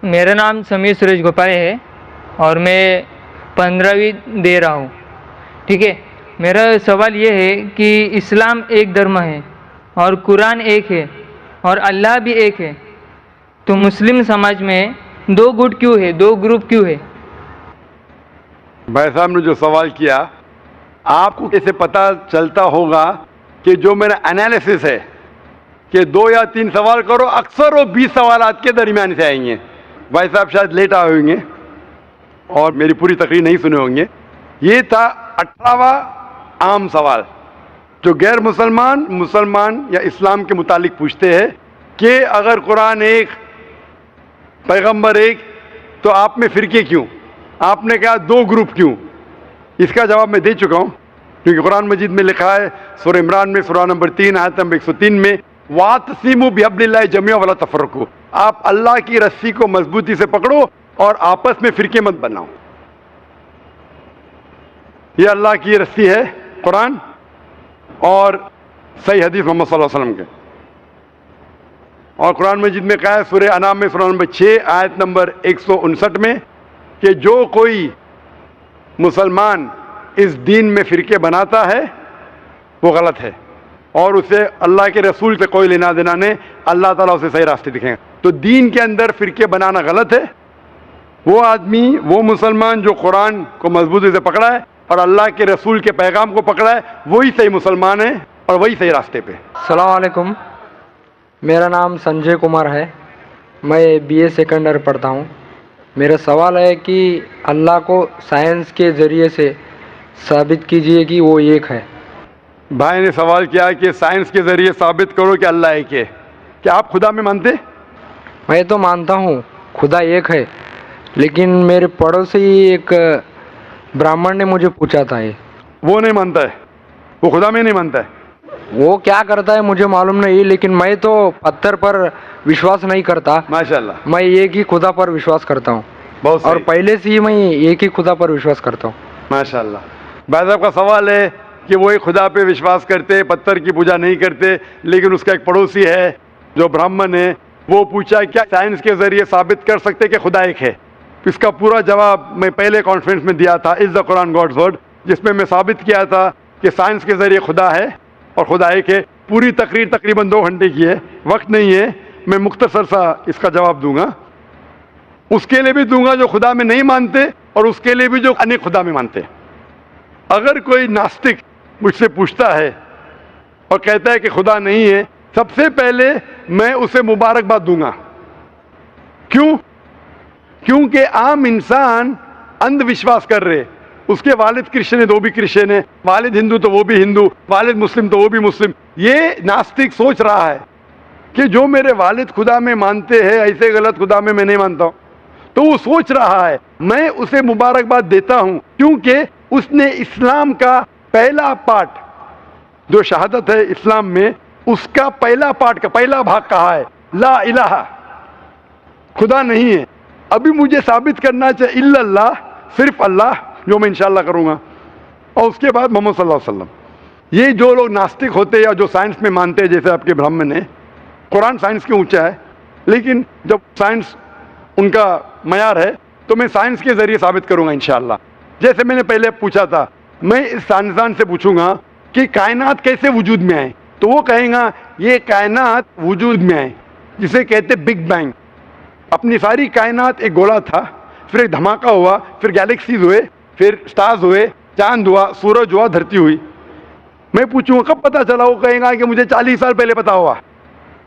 میرا نام سمیر سورج گوپالے ہے اور میں 15ویں دے رہا ہوں. ٹھیک ہے، میرا سوال یہ ہے کہ اسلام ایک دھرم ہے اور قرآن ایک ہے اور اللہ بھی ایک ہے، تو مسلم سماج میں دو گٹ کیوں ہے، دو گروپ کیوں ہے؟ بھائی صاحب نے جو سوال کیا، آپ کو کیسے پتہ چلتا ہوگا کہ جو میرا انالیسس ہے کہ 2 یا 3 سوال کرو، اکثر وہ 20 سوالات کے درمیان سے آئیں گے. بھائی صاحب شاید لیٹ آئے ہوں گے اور میری پوری تقریر نہیں سنے ہوں گے. یہ تھا 18واں عام سوال جو غیر مسلمان یا اسلام کے متعلق پوچھتے ہیں کہ اگر قرآن ایک، پیغمبر ایک، تو آپ میں فرقے کیوں؟ آپ نے کہا 2 گروپ کیوں؟ اس کا جواب میں دے چکا ہوں، کیونکہ قرآن مجید میں لکھا ہے سورہ عمران میں سورہ نمبر 3 آیت نمبر 103 میں وَاعْتَصِمُوا بِحَبْلِ اللَّهِ جَمِيعًا وَلَا تَفَرَّقُوا، آپ اللہ کی رسی کو مضبوطی سے پکڑو اور آپس میں فرقے مت بناؤ. یہ اللہ کی رسی ہے قرآن اور صحیح حدیث محمد صلی اللہ علیہ وسلم کے. اور قرآن مجید میں کہا ہے سورہ انعام میں سورہ نمبر 6 آیت نمبر 159 میں کہ جو کوئی مسلمان اس دین میں فرقے بناتا ہے وہ غلط ہے اور اسے اللہ کے رسول سے کوئی لینا دینا نہیں، اللہ تعالیٰ اسے صحیح راستے دکھیں گے. تو دین کے اندر فرقے بنانا غلط ہے. وہ آدمی، وہ مسلمان جو قرآن کو مضبوطی سے پکڑا ہے اور اللہ کے رسول کے پیغام کو پکڑا ہے، وہی صحیح مسلمان ہے اور وہی صحیح راستے پہ. السلام علیکم، میرا نام سنجے کمار ہے، میں BA سیکنڈ ایئر پڑھتا ہوں. میرا سوال ہے کہ اللہ کو سائنس کے ذریعے سے ثابت کیجئے کہ وہ ایک ہے. بھائی نے سوال کیا کہ سائنس کے ذریعے ثابت کرو کہ اللہ ایک ہے. کیا آپ خدا میں مانتے؟ میں تو مانتا ہوں خدا ایک ہے، لیکن میرے پڑوسی ایک براہمن نے مجھے پوچھا تھا، وہ نہیں مانتا ہے، وہ خدا میں نہیں مانتا ہے. وہ کیا کرتا ہے مجھے معلوم نہیں، لیکن میں تو پتھر پر وشواس نہیں کرتا. ماشاءاللہ، میں ایک ہی خدا پر وشواس کرتا ہوں، بہت اور صحیح. پہلے سے ہی میں ایک ہی خدا پر وشواس کرتا ہوں. ماشاءاللہ. بھائی صاحب کا سوال ہے کہ وہ ایک خدا پہ وشواس کرتے، پتھر کی پوجا نہیں کرتے، لیکن اس کا ایک پڑوسی ہے جو براہمن ہے، وہ پوچھا کیا سائنس کے ذریعے ثابت کر سکتے کہ خدا ایک ہے؟ اس کا پورا جواب میں پہلے کانفرنس میں دیا تھا، از دا قرآن گاڈز ورڈ، جس میں میں ثابت کیا تھا کہ سائنس کے ذریعے خدا ہے اور خدا ایک ہے. پوری تقریر تقریباً 2 گھنٹے کی ہے، وقت نہیں ہے، میں مختصر سا اس کا جواب دوں گا. اس کے لیے بھی دوں گا جو خدا میں نہیں مانتے اور اس کے لیے بھی جو انیک خدا میں مانتے. اگر کوئی ناستک مجھ سے پوچھتا ہے اور کہتا ہے کہ خدا نہیں ہے، سب سے پہلے میں اسے مبارکباد دوں گا. کیوں؟ کیونکہ عام انسان اندھ وشواس کر رہے. اس کے والد کرسچن ہے تو وہ بھی کرسچن ہے، والد ہندو تو وہ بھی ہندو، والد مسلم تو وہ بھی مسلم. یہ ناستک سوچ رہا ہے کہ جو میرے والد خدا میں مانتے ہیں ایسے غلط خدا میں نہیں مانتا ہوں. تو وہ سوچ رہا ہے، میں اسے مبارکباد دیتا ہوں کیونکہ اس نے اسلام کا پہلا پارٹ جو شہادت ہے اسلام میں، اس کا پہلا پارٹ کا پہلا بھاگ کہا ہے لا الہ، خدا نہیں ہے. ابھی مجھے ثابت کرنا چاہیے الا اللہ، صرف اللہ، جو میں انشاءاللہ کروں گا، اور اس کے بعد محمد صلی اللہ علیہ وسلم. یہ جو لوگ ناستک ہوتے یا جو سائنس میں مانتے ہیں، جیسے آپ کے براہمن ہیں، قرآن سائنس کے اونچا ہے، لیکن جب سائنس ان کا معیار ہے تو میں سائنس کے ذریعے ثابت کروں گا انشاءاللہ. جیسے میں نے پہلے پوچھا تھا، میں اس سائنسدان سے پوچھوں گا کہ کائنات کیسے وجود میں آئے، تو وہ کہیں گا یہ کائنات وجود میں آئے جسے کہتے بگ بینگ. اپنی ساری کائنات ایک گولا تھا، پھر ایک دھماکہ ہوا، پھر گیلیکسیز ہوئے، پھر سٹارز ہوئے، چاند ہوا، سورج ہوا، دھرتی ہوئی. میں پوچھوں گا کب پتہ چلا، وہ کہیں گا کہ مجھے 40 سال پہلے پتا ہوا.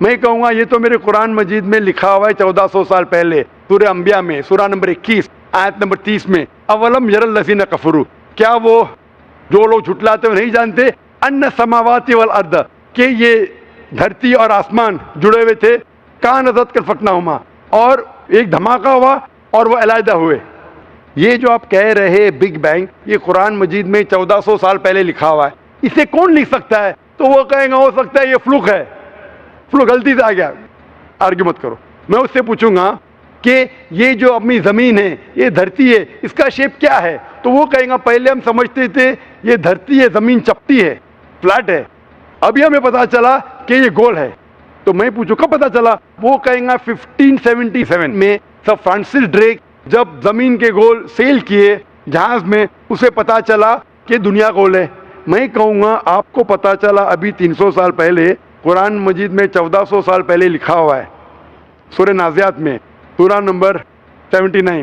میں کہوں گا یہ تو میرے قرآن مجید میں لکھا ہوا ہے 1400 سال پہلے، سورہ انبیاء میں سورہ نمبر 21 آیت نمبر 30 میں، اولم یر الذین کفروا، کیا وہ جو لوگ جھٹلاتے ہیں نہیں جانتے، ان السماوات والارض، کہ یہ دھرتی اور آسمان جڑے ہوئے تھے، کانزت کلفتناہما، اور ایک دھماکہ ہوا اور وہ علیحدہ ہوئے. یہ جو آپ کہہ رہے بگ بینگ، یہ قرآن مجید میں 1400 سال پہلے لکھا ہوا ہے. اسے کون لکھ سکتا ہے؟ تو وہ کہیں گا ہو سکتا ہے یہ فلوک ہے، فلوک غلطی سے آ گیا. آرگیو مت کرو. میں اس سے پوچھوں گا کہ یہ جو اپنی زمین ہے، یہ دھرتی ہے، اس کا شیپ کیا ہے؟ تو وہ کہیں گا پہلے ہم سمجھتے تھے یہ دھرتی ہے، زمین چپٹی ہے، فلیٹ ہے، ابھی ہمیں پتا چلا کہ یہ گول ہے. تو میں پوچھوں کب پتا چلا؟ وہ کہیں گا 1577 میں سر فرانسس ڈریک جب زمین کے گول سیل کیے جہاز میں اسے پتا چلا کہ دنیا گول ہے. میں کہوں گا آپ کو پتا چلا ابھی 300 سال پہلے قرآن مجید میں 1400 سال پہلے لکھا ہوا ہے سورہ نازعات میں سورہ نمبر 79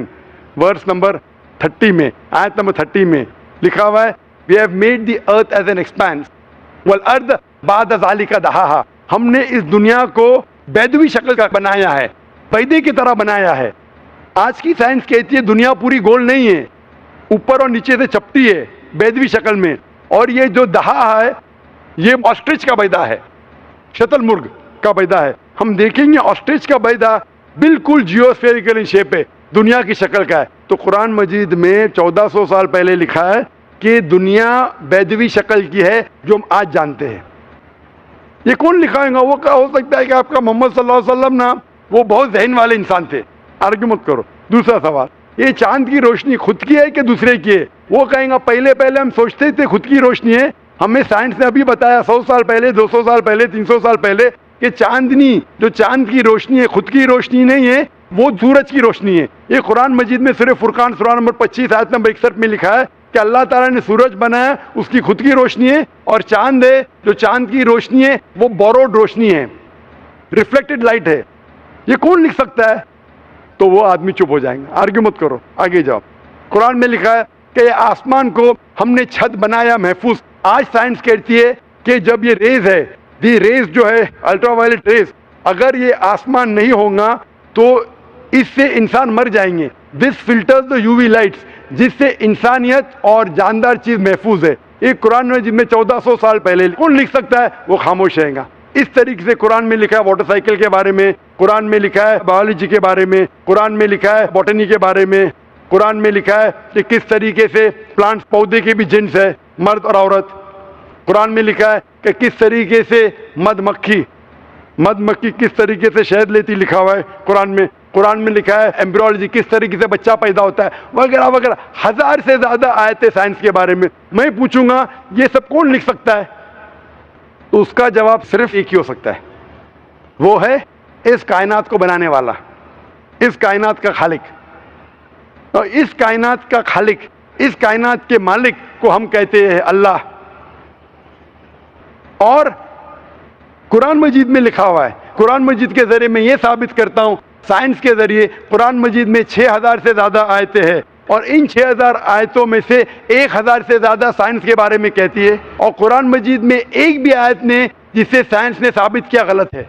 ورس نمبر 30 میں آیت نمبر 30 میں لکھا ہوا ہے we have made the earth as an expanse والارض بعد ذلك دحاها. ہم نے اس دنیا کو بیدوی شکل کا بنایا ہے, پیدے کی طرح بنایا ہے. آج کی سائنس کہتی ہے دنیا پوری گول نہیں ہے, اوپر اور نیچے سے چپٹی ہے بیدوی شکل میں. اور یہ جو دہا ہے یہ آسٹرچ کا بیدا ہے, شتل مرغ کا بیدا ہے. ہم دیکھیں گے آسٹرچ کا بیدا بالکل جیوسفیریکل ان شیپ ہے, دنیا کی شکل کا ہے. تو قرآن مجید میں 1400 سال پہلے لکھا ہے کہ دنیا بیدوی شکل کی ہے جو ہم آج جانتے ہیں. یہ کون لکھائے گا؟ وہ ہو سکتا ہے کہ آپ کا محمد صلی اللہ علیہ وسلم نا وہ بہت ذہن والے انسان تھے, آرگیو مت کرو. دوسرا سوال, یہ چاند کی روشنی خود کی ہے کہ دوسرے کی ہے؟ وہ کہیں گا پہلے ہم سوچتے تھے خود کی روشنی ہے, ہمیں سائنس نے ابھی بتایا 100 سال پہلے 200 سال پہلے 300 سال پہلے کہ چاندنی جو چاند کی روشنی ہے خود کی روشنی نہیں ہے, وہ سورج کی روشنی ہے. یہ قرآن مجید میں صرف فرقان سورہ نمبر 25 آیت نمبر 61 میں لکھا ہے کہ اللہ تعالیٰ نے سورج بنایا, اس کی خود کی روشنی ہے, اور چاند ہے جو چاند کی روشنی ہے وہ بوروڈ روشنی ہے, ریفلیکٹڈ لائٹ ہے. یہ کون لکھ سکتا ہے؟ تو وہ آدمی چپ ہو جائیں گے. آرگیو مت کرو, آگے جاؤ. قرآن میں لکھا ہے کہ یہ آسمان کو ہم نے چھت بنایا محفوظ. آج سائنس کہتی ہے کہ جب یہ ریز ہے, دی ریز جو ہے الٹرا وائلٹ ریز, اگر یہ آسمان نہیں ہوگا تو اس سے انسان مر جائیں گے. This filters the U V lights, جس سے انسانیت اور جاندار چیز محفوظ ہے. یہ قرآن میں جن میں 1400 سال پہلے کون لکھ سکتا ہے؟ وہ خاموش رہے گا. اس طریقے سے قرآن میں لکھا ہے واٹر سائیکل کے بارے میں, قرآن میں لکھا ہے بایولوجی کے بارے میں, قرآن میں لکھا ہے باٹنی کے بارے میں, قرآن میں لکھا ہے کہ کس طریقے سے پلانٹس پودے کے بھی جنس ہے, مرد اور عورت. قرآن میں لکھا ہے کہ کس طریقے سے مد مکھی کس طریقے سے شہد لیتی, لکھا ہوا ہے قرآن میں. قرآن میں لکھا ہے ایمبریولوجی کس طریقے سے بچہ پیدا ہوتا ہے, وغیرہ وغیرہ. 1000 سے زیادہ آیتیں سائنس کے بارے میں. میں پوچھوں گا یہ سب کون لکھ سکتا ہے؟ تو اس کا جواب صرف ایک ہی ہو سکتا ہے, وہ ہے اس کائنات کو بنانے والا, اس کائنات کا خالق. اور اس کائنات کا خالق, اس کائنات کے مالک کو ہم کہتے ہیں اللہ. اور قرآن مجید میں لکھا ہوا ہے, قرآن مجید کے ذریعے میں یہ ثابت کرتا ہوں سائنس کے ذریعے, قرآن مجید میں 6000 سے زیادہ آیتیں ہیں, اور ان 6000 آیتوں میں سے 1000 سے زیادہ سائنس کے بارے میں کہتی ہے, اور قرآن مجید میں ایک بھی آیت نے جسے سائنس نے ثابت کیا غلط ہے.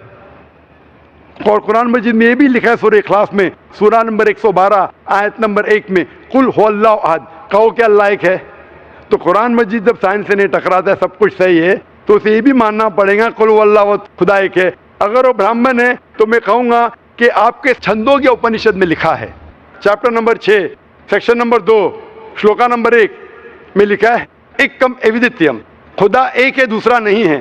اور قرآن مجید میں یہ بھی لکھا ہے سورہ اخلاص میں سورہ نمبر 112 آیت نمبر 1 میں, قل هو اللہ احد, کہو کہ اللہ ایک ہے. تو قرآن مجید جب سائنس سے نہیں ٹکراتا ہے, سب کچھ صحیح ہے, تو اسے یہ بھی ماننا پڑے گا قل هو اللہ احد, خدا ایک ہے. اگر وہ برہمن ہے تو میں کہوں گا کہ آپ کے چھندوگیہ اپنشد میں لکھا ہے chapter number 6 section number 2 shloka number 1 میں لکھا ہے ایکم ایودتیم, خدا ایک ہے دوسرا نہیں ہے.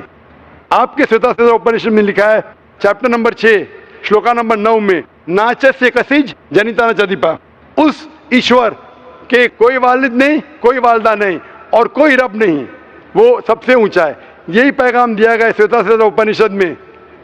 آپ کے سوتا سوتا اپنشد میں لکھا ہے چیپٹر نمبر 6 شلوکا نمبر 9 میں ناچس کسیج جنیتا نچدیپا, اس ایشور کے کوئی والد نہیں, کوئی والدہ نہیں, اور کوئی رب نہیں, وہ سب سے اونچا ہے. یہی پیغام دیا گیا سوتا سوتا اپنشد میں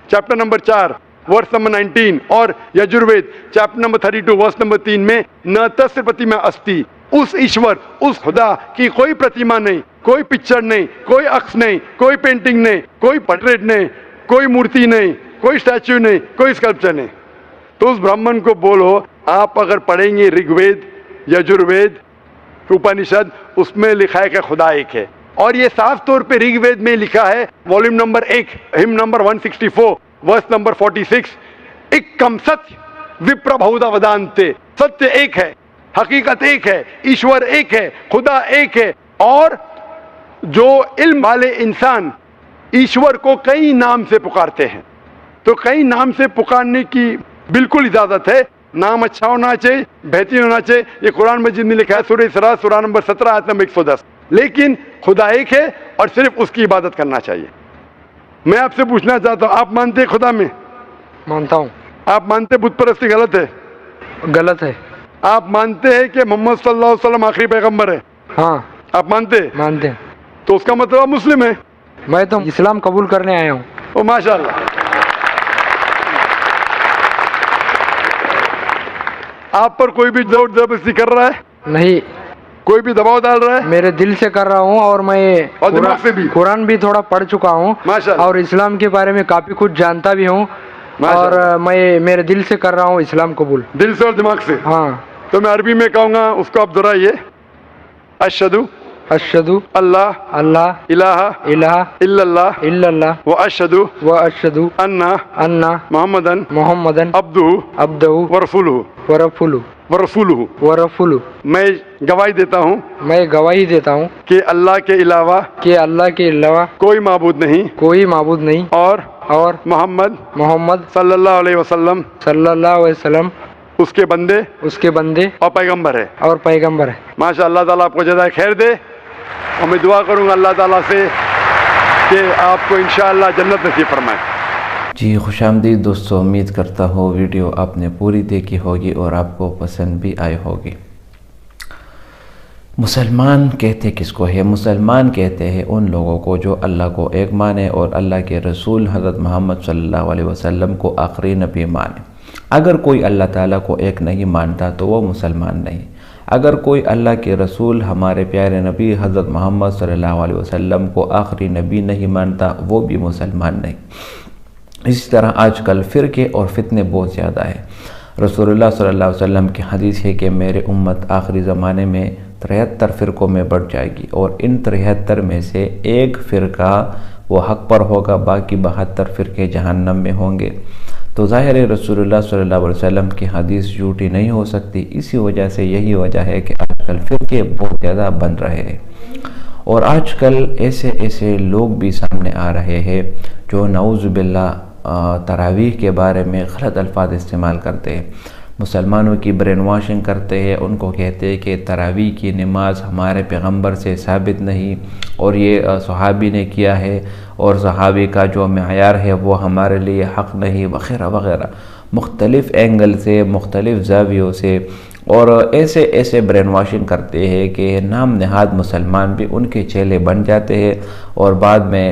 چیپٹر نمبر 4 ورس نمبر 19, اور Yajurveda chapter number 32 verse number 3 میں نہ تسر پرتیما استی, اس ایشور اس خدا کی کوئی پرتیما نہیں, کوئی پکچر نہیں, کوئی عکس نہیں, کوئی پینٹنگ نہیں, کوئی پورٹریٹ نہیں, کوئی مورتی نہیں, کوئی اسٹیچو نہیں, کوئی اسکلپچر نہیں. تو اس برہمن کو بولو, آپ اگر پڑھیں گے رگ وید, یجروید, اپنشد, اس میں لکھا ہے کہ خدا ایک ہے. اور یہ صاف طور پہ رگ وید میں لکھا ہے والیوم نمبر 1 ہم نمبر 164 ورس نمبر 46, ایکم ستیہ وپر بہودا ودانتے, ستیہ ایک ہے, حقیقت ایک ہے, ایشور ایک ہے, خدا ایک ہے. اور جو علم والے انسان ایشور کو کئی نام سے پکارتے ہیں, تو کئی نام سے پکارنے کی بالکل اجازت ہے, نام اچھا ہونا چاہیے, بہترین ہونا چاہیے. یہ قرآن مجید میں لکھا ہے سورہ اسراء سورہ نمبر 17 آیت نمبر 110. لیکن خدا ایک ہے اور صرف اس کی عبادت کرنا چاہیے. میں آپ سے پوچھنا چاہتا ہوں, آپ مانتے ہیں خدا میں؟ مانتا ہوں. آپ مانتے بت پرستی غلط ہے؟ غلط ہے. آپ مانتے ہیں کہ محمد صلی اللہ علیہ وسلم آخری پیغمبر ہے؟ ہاں. آپ مانتے ہیں؟ مانتے ہیں. تو اس کا مطلب آپ مسلم ہے. میں تو اسلام قبول کرنے آیا ہوں. او ماشاء اللہ. آپ پر کوئی بھی زور زبردستی کر رہا ہے؟ نہیں، کوئی بھی دباؤ ڈال رہا ہے؟ میرے دل سے کر رہا ہوں، اور میں اور دماغ سے بھی؟ قرآن بھی تھوڑا پڑھ چکا ہوں، ماشاءاللہ۔ اور اسلام کے بارے میں کافی کچھ جانتا بھی ہوں، اور ماشاءاللہ۔ میں میرے دل سے کر رہا ہوں اسلام قبول۔ دل سے اور دماغ سے؟ ہاں۔ تو میں عربی میں کہوں گا، اس کو آپ دہرائیے۔ اشہدو اشہدو اللہ اللہ الہ الہ الا اللہ الا اللہ و اشہدو و اشہدو ان ان محمدن محمدن عبدہ عبدہ ورسولہ ورسولہ ورسولہ۔ میں گواہی دیتا ہوں میں گواہی دیتا ہوں کہ اللہ کے علاوہ کہ اللہ کے علاوہ کوئی معبود نہیں، کوئی معبود نہیں، اور محمد محمد صلی اللہ علیہ وسلم صلی اللہ علیہ وسلم اس کے بندے اس کے بندے اور پیغمبر ہے۔ اور پیغمبر ہے۔ ماشاء اللہ تعالیٰ آپ کو جزائے خیر دے، اور میں دعا کروں گا اللہ تعالیٰ سے کہ آپ کو انشاءاللہ جنت نصیب فرمائے۔ جی خوش آمدید دوستو، امید کرتا ہوں ویڈیو آپ نے پوری دیکھی ہوگی اور آپ کو پسند بھی آئی ہوگی۔ مسلمان کہتے کس کو ہے؟ مسلمان کہتے ہیں ان لوگوں کو جو اللہ کو ایک مانے اور اللہ کے رسول حضرت محمد صلی اللہ علیہ وسلم کو آخری نبی مانے۔ اگر کوئی اللہ تعالیٰ کو ایک نہیں مانتا تو وہ مسلمان نہیں۔ اگر کوئی اللہ کے رسول ہمارے پیارے نبی حضرت محمد صلی اللہ علیہ وسلم کو آخری نبی نہیں مانتا وہ بھی مسلمان نہیں۔ اسی طرح آج کل فرقے اور فتنے بہت زیادہ ہیں۔ رسول اللہ صلی اللہ علیہ وسلم کی حدیث ہے کہ میرے امت آخری زمانے میں 73 فرقوں میں بڑھ جائے گی، اور ان 73 میں سے ایک فرقہ وہ حق پر ہوگا، باقی 72 فرقے جہنم میں ہوں گے۔ تو ظاہر ہے رسول اللہ صلی اللہ علیہ وسلم کی حدیث جھوٹی نہیں ہو سکتی۔ اسی وجہ سے یہی وجہ ہے کہ آج کل فرقے بہت زیادہ بن رہے ہیں، اور آج کل ایسے لوگ بھی سامنے آ رہے ہیں جو نعوذ باللہ تراویح کے بارے میں غلط الفاظ استعمال کرتے ہیں، مسلمانوں کی برین واشنگ کرتے ہیں، ان کو کہتے ہیں کہ تراویح کی نماز ہمارے پیغمبر سے ثابت نہیں، اور یہ صحابی نے کیا ہے، اور صحابی کا جو معیار ہے وہ ہمارے لیے حق نہیں، وغیرہ وغیرہ، مختلف اینگل سے، مختلف زاویوں سے، اور ایسے برین واشنگ کرتے ہیں کہ نام نہاد مسلمان بھی ان کے چیلے بن جاتے ہیں، اور بعد میں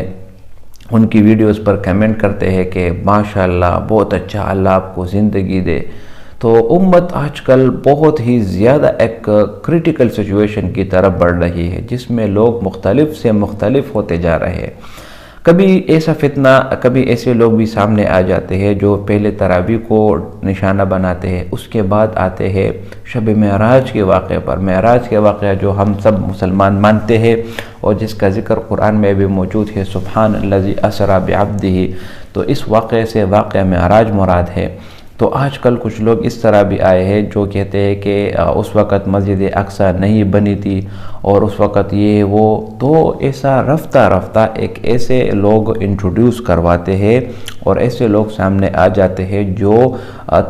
ان کی ویڈیوز پر کمنٹ کرتے ہیں کہ ماشاءاللہ بہت اچھا، اللہ آپ کو زندگی دے۔ تو امت آج کل بہت ہی زیادہ ایک کریٹیکل سچویشن کی طرف بڑھ رہی ہے، جس میں لوگ مختلف سے مختلف ہوتے جا رہے ہیں۔ کبھی ایسا فتنہ، کبھی ایسے لوگ بھی سامنے آ جاتے ہیں جو پہلے تراویح کو نشانہ بناتے ہیں، اس کے بعد آتے ہیں شب معراج کے واقعے پر۔ معراج کے واقعہ جو ہم سب مسلمان مانتے ہیں اور جس کا ذکر قرآن میں بھی موجود ہے، سبحان الذی اسری بعبدہ، تو اس واقعے سے واقعہ معراج مراد ہے۔ تو آج کل کچھ لوگ اس طرح بھی آئے ہیں جو کہتے ہیں کہ اس وقت مسجد اقصی نہیں بنی تھی، اور اس وقت یہ وہ، تو ایسا رفتہ رفتہ ایک ایسے لوگ انٹروڈیوس کرواتے ہیں، اور ایسے لوگ سامنے آ جاتے ہیں جو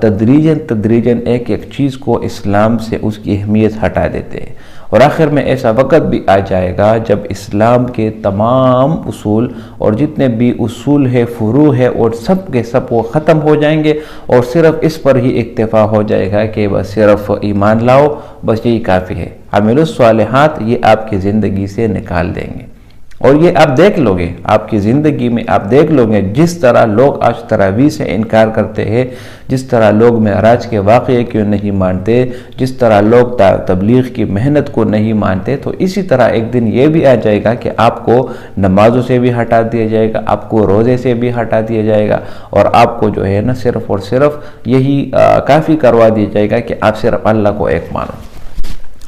تدریجاً ایک چیز کو اسلام سے اس کی اہمیت ہٹا دیتے ہیں، اور آخر میں ایسا وقت بھی آ جائے گا جب اسلام کے تمام اصول اور جتنے بھی اصول ہے، فروع ہے، اور سب کے سب وہ ختم ہو جائیں گے، اور صرف اس پر ہی اکتفا ہو جائے گا کہ بس صرف ایمان لاؤ، بس یہی کافی ہے۔ عمل الصالحات یہ آپ کی زندگی سے نکال دیں گے، اور یہ آپ دیکھ لو گے، آپ کی زندگی میں آپ دیکھ لو گے جس طرح لوگ آج تراویح سے انکار کرتے ہیں، جس طرح لوگ معراج کے واقعے کیوں نہیں مانتے، جس طرح لوگ تبلیغ کی محنت کو نہیں مانتے، تو اسی طرح ایک دن یہ بھی آ جائے گا کہ آپ کو نمازوں سے بھی ہٹا دیا جائے گا، آپ کو روزے سے بھی ہٹا دیا جائے گا، اور آپ کو جو ہے نا صرف اور صرف یہی کافی کروا دیا جائے گا کہ آپ صرف اللہ کو ایک مانو۔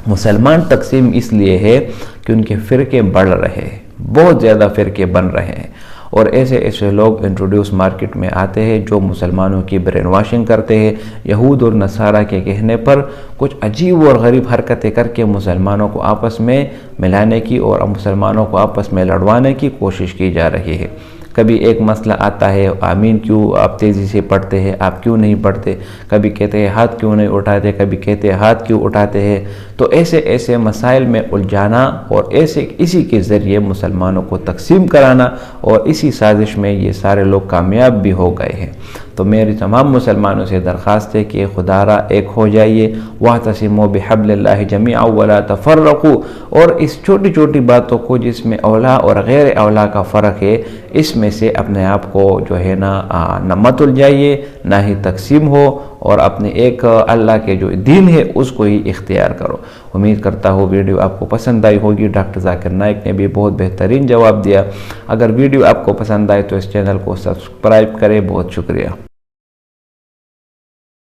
مسلمان تقسیم اس لیے ہے کہ ان کے فرقے بڑھ رہے ہیں، بہت زیادہ فرقے بن رہے ہیں، اور ایسے لوگ انٹروڈیوس مارکیٹ میں آتے ہیں جو مسلمانوں کی برین واشنگ کرتے ہیں، یہود اور نصارہ کے کہنے پر کچھ عجیب اور غریب حرکتیں کر کے مسلمانوں کو آپس میں ملانے کی اور مسلمانوں کو آپس میں لڑوانے کی کوشش کی جا رہی ہے۔ کبھی ایک مسئلہ آتا ہے، آمین کیوں آپ تیزی سے پڑھتے ہیں، آپ کیوں نہیں پڑھتے، کبھی کہتے ہیں ہاتھ کیوں نہیں اٹھاتے، کبھی کہتے ہیں ہاتھ کیوں اٹھاتے ہیں، تو ایسے مسائل میں الجھانا اور اسی کے ذریعے مسلمانوں کو تقسیم کرانا، اور اسی سازش میں یہ سارے لوگ کامیاب بھی ہو گئے ہیں۔ تو میری تمام مسلمانوں سے درخواست ہے کہ خدا را ایک ہو جائیے، وَاعْتَصِمُوا بِحَبْلِ اللَّهِ جَمِيعًا وَلَا تَفَرَّقُوا، اور اس چھوٹی چھوٹی باتوں کو جس میں اولا اور غیر اولا کا فرق ہے، اس میں سے اپنے آپ کو جو ہے نہ مت الجھائیے، نہ ہی تقسیم ہو، اور اپنے ایک اللہ کے جو دین ہے اس کو ہی اختیار کرو۔ امید کرتا ہوں ویڈیو آپ کو پسند آئی ہوگی۔ ڈاکٹر ذاکر نائک نے بھی بہت بہترین جواب دیا۔ اگر ویڈیو آپ کو پسند آئے تو اس چینل کو سبسکرائب کریں۔ بہت شکریہ۔